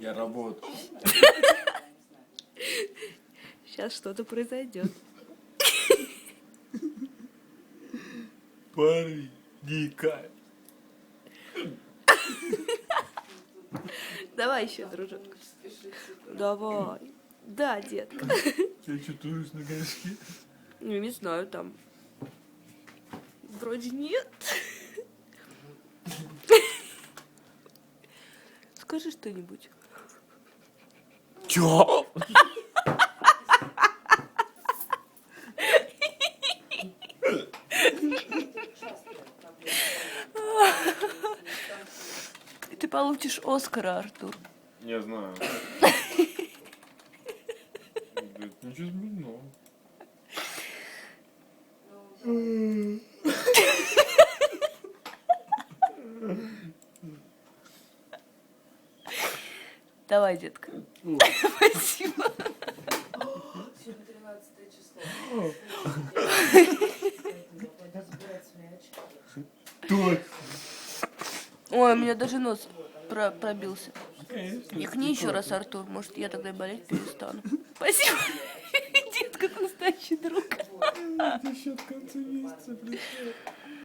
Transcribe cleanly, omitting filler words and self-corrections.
Я работаю. Сейчас что-то произойдет. Парень, дикая. Давай еще, дружок. Давай. Да, детка. Ты что, тужишь на горшке? Ну, не знаю, там. Вроде нет. Скажи что-нибудь. Чё? Ты получишь Оскара, Артур. Я знаю. Ничего смешного. Давай, детка. Спасибо. Сегодня 13 число. Надо забирать свои очки. Точно. Ой, у меня даже нос пробился. Конечно. Икни еще раз, Артур. Может, я тогда болеть перестану. Спасибо. Детка, настоящий друг. Это еще в конце месяца пришел.